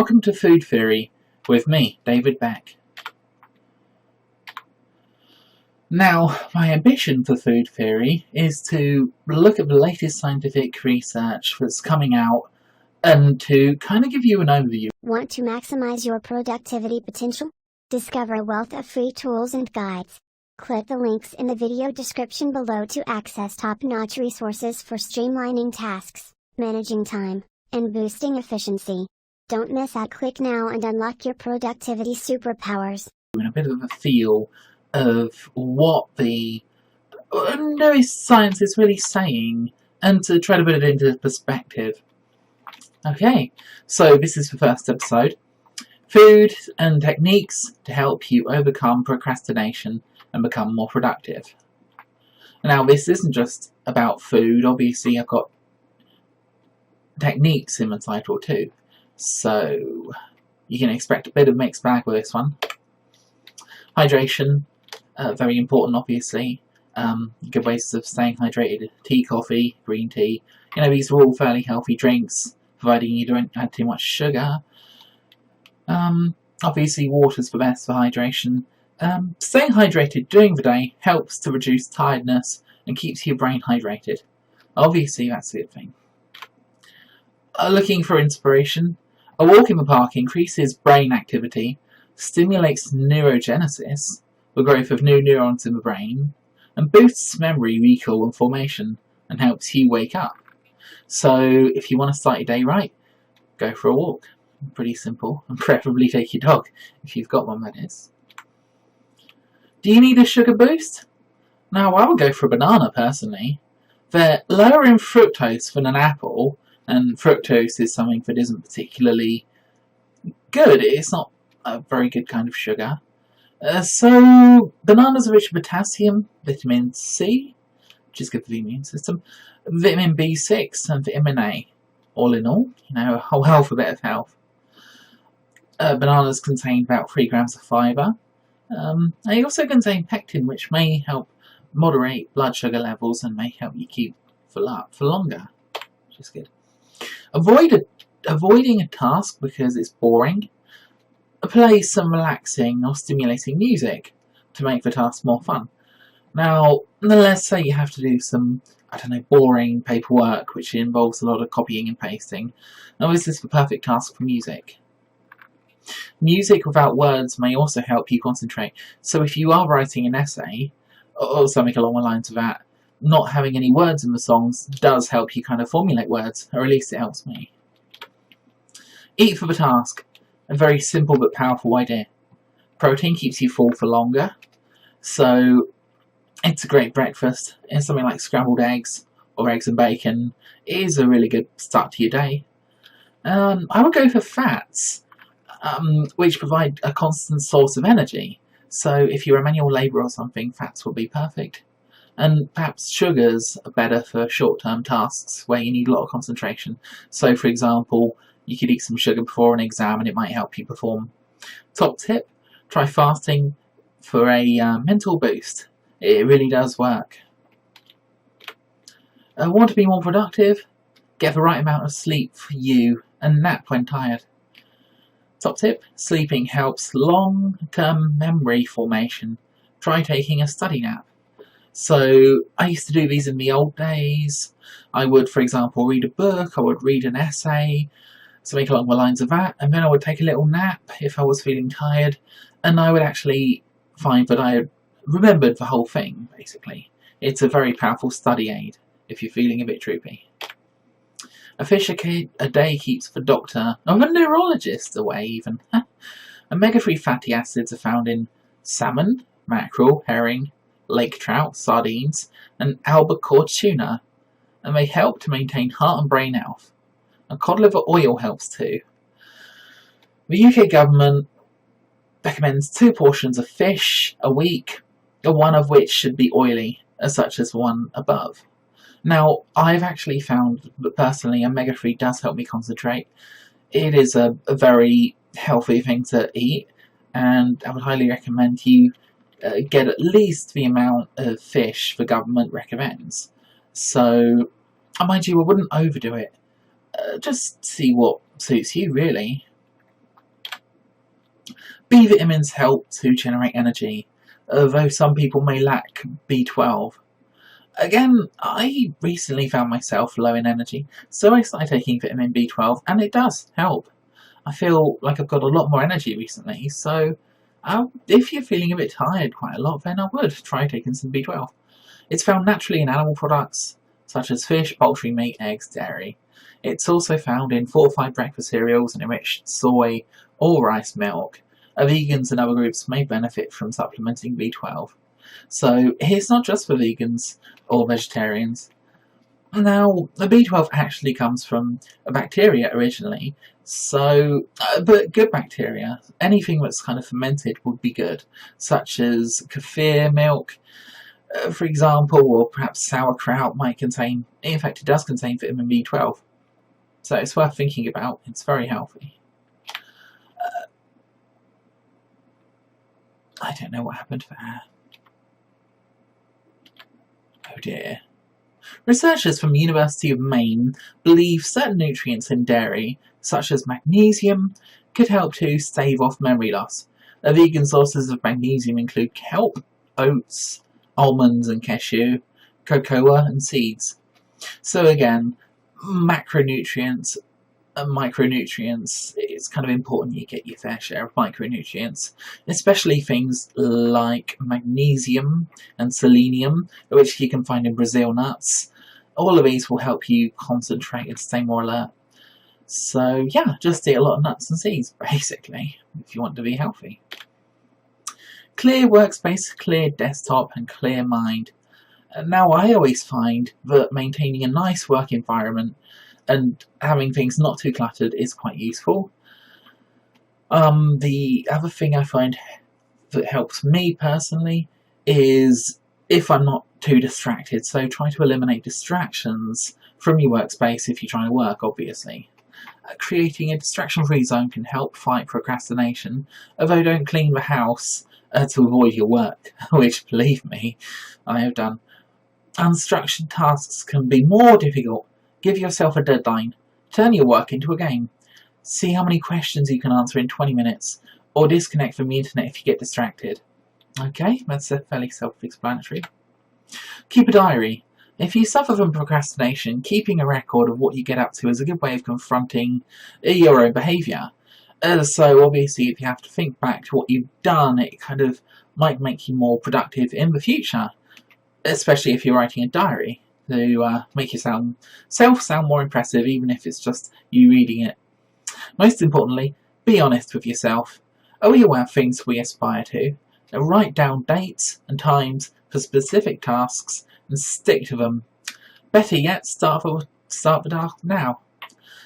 welcome to Food Theory with me, David Beck. Now, my ambition for Food Theory is to look at the latest scientific research that's coming out and to kind of give you an overview. Want to maximize your productivity potential? Discover a wealth of free tools and guides. Click the links in the video description below to access top-notch resources for streamlining tasks, managing time, and boosting efficiency. Don't miss out. Click now and unlock your productivity superpowers. In a bit of a feel of what the newest science is really saying, and to try to put it into perspective. Okay, so this is the first episode. Food and techniques to help you overcome procrastination and become more productive. Now, this isn't just about food. Obviously, I've got techniques in the title too, so you can expect a bit of mixed bag with this one. Hydration, very important, obviously. Good ways of staying hydrated: tea, coffee, green tea. You know, these are all fairly healthy drinks, providing you don't add too much sugar. Obviously, water's the best for hydration. Staying hydrated during the day helps to reduce tiredness and keeps your brain hydrated. Obviously, that's a good thing. Looking for inspiration, a walk in the park increases brain activity, stimulates neurogenesis, the growth of new neurons in the brain, and boosts memory, recall, and formation, and helps you wake up. So, if you want to start your day right, go for a walk. Pretty simple, and preferably take your dog, if you've got one, that is. Do you need a sugar boost? Now, I would go for a banana, personally. They're lower in fructose than an apple, and fructose is something that isn't particularly good. It's not a very good kind of sugar. So, bananas are rich in potassium, vitamin C, which is good for the immune system, vitamin B6 and vitamin A. All in all, you know, a whole alphabet of health. Bananas contain about 3 grams of fibre. They also contain pectin, which may help moderate blood sugar levels and may help you keep for longer, which is good. Avoiding a task because it's boring. Play some relaxing or stimulating music to make the task more fun. Now, let's say you have to do some, boring paperwork which involves a lot of copying and pasting. Now, is this the perfect task for music? Music without words may also help you concentrate. So if you are writing an essay, or something along the lines of that, not having any words in the songs does help you kind of formulate words, or at least it helps me. Eat for the task. A very simple but powerful idea. Protein keeps you full for longer, so it's a great breakfast. And something like scrambled eggs or eggs and bacon is a really good start to your day. I would go for fats, which provide a constant source of energy. So if you're a manual labourer or something, fats will be perfect. And perhaps sugars are better for short-term tasks where you need a lot of concentration. So, for example, you could eat some sugar before an exam and it might help you perform. Top tip, try fasting for a mental boost. It really does work. Want to be more productive? Get the right amount of sleep for you and nap when tired. Top tip, sleeping helps long-term memory formation. Try taking a study nap. So, I used to do these in the old days. I would, for example, read a book, I would read an essay, something along the lines of that, and then I would take a little nap if I was feeling tired, and I would actually find that I had remembered the whole thing, basically. It's a very powerful study aid if you're feeling a bit droopy. A fish a day keeps the doctor, or the neurologist, away even. Omega-3 fatty acids are found in salmon, mackerel, herring, lake trout, sardines, and albacore tuna, and they help to maintain heart and brain health. And cod liver oil helps too. The UK government recommends 2 portions of fish a week, one of which should be oily, such as the one above. Now, I've actually found that personally omega-3 does help me concentrate. It is a very healthy thing to eat, and I would highly recommend you get at least the amount of fish the government recommends. So, mind you, I wouldn't overdo it. Just see what suits you, really. B vitamins help to generate energy, although some people may lack B12. Again, I recently found myself low in energy, so I started taking vitamin B12, and it does help. I feel like I've got a lot more energy recently, so if you're feeling a bit tired quite a lot, then I would try taking some B12. It's found naturally in animal products, such as fish, poultry, meat, eggs, dairy. It's also found in fortified breakfast cereals and enriched soy or rice milk. Vegans and other groups may benefit from supplementing B12. So it's not just for vegans or vegetarians. Now, the B12 actually comes from a bacteria originally, but good bacteria. Anything that's kind of fermented would be good, such as kefir milk, for example, or perhaps sauerkraut might contain, in fact it does contain vitamin B12. So it's worth thinking about, it's very healthy. I don't know what happened there. Oh dear. Researchers from the University of Maine believe certain nutrients in dairy, such as magnesium, could help to stave off memory loss. The vegan sources of magnesium include kelp, oats, almonds and cashew, cocoa and seeds. So again, macronutrients and micronutrients, it's kind of important you get your fair share of micronutrients, especially things like magnesium and selenium, which you can find in Brazil nuts. All of these will help you concentrate and stay more alert. So yeah, just eat a lot of nuts and seeds, basically, if you want to be healthy. Clear workspace, clear desktop and clear mind. Now I always find that maintaining a nice work environment and having things not too cluttered is quite useful. The other thing I find that helps me personally is if I'm not too distracted, so try to eliminate distractions from your workspace if you're trying to work, obviously. Creating a distraction-free zone can help fight procrastination, although don't clean the house to avoid your work, which, believe me, I have done. Unstructured tasks can be more difficult. Give yourself a deadline. Turn your work into a game. See how many questions you can answer in 20 minutes, or disconnect from the internet if you get distracted. Okay, that's fairly self-explanatory. Keep a diary. If you suffer from procrastination, keeping a record of what you get up to is a good way of confronting your own behaviour. So obviously if you have to think back to what you've done, it kind of might make you more productive in the future, especially if you're writing a diary, to make yourself sound more impressive, even if it's just you reading it. Most importantly, be honest with yourself. Are we aware of things we aspire to? Now, write down dates and times for specific tasks and stick to them. Better yet, start the task now.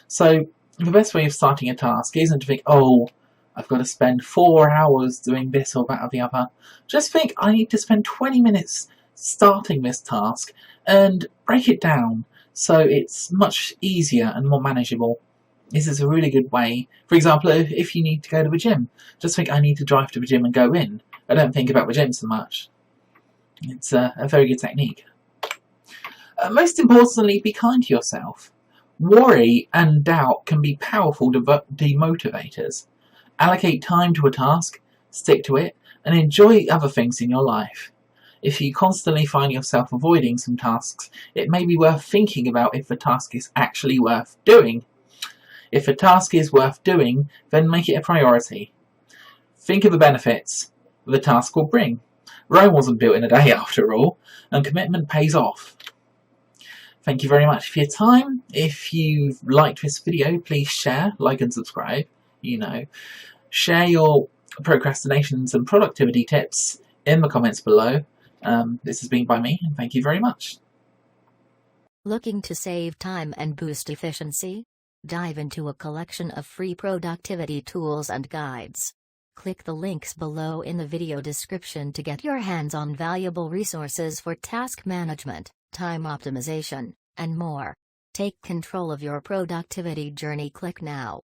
So the best way of starting a task isn't to think, oh, I've got to spend 4 hours doing this or that or the other. Just think, I need to spend 20 minutes starting this task and break it down so it's much easier and more manageable. This is a really good way. For example, if you need to go to the gym, just think, I need to drive to the gym and go in. I don't think about the gym so much. It's a very good technique. Most importantly, be kind to yourself. Worry and doubt can be powerful demotivators. Allocate time to a task, stick to it, and enjoy other things in your life. If you constantly find yourself avoiding some tasks, it may be worth thinking about if the task is actually worth doing. If a task is worth doing, then make it a priority. Think of the benefits the task will bring. Rome wasn't built in a day after all, and commitment pays off. Thank you very much for your time. If you've liked this video, please share, like and subscribe. Share your procrastinations and productivity tips in the comments below. This has been by me, and thank you very much. Looking to save time and boost efficiency? Dive into a collection of free productivity tools and guides. Click the links below in the video description to get your hands on valuable resources for task management, time optimization, and more. Take control of your productivity journey. Click now.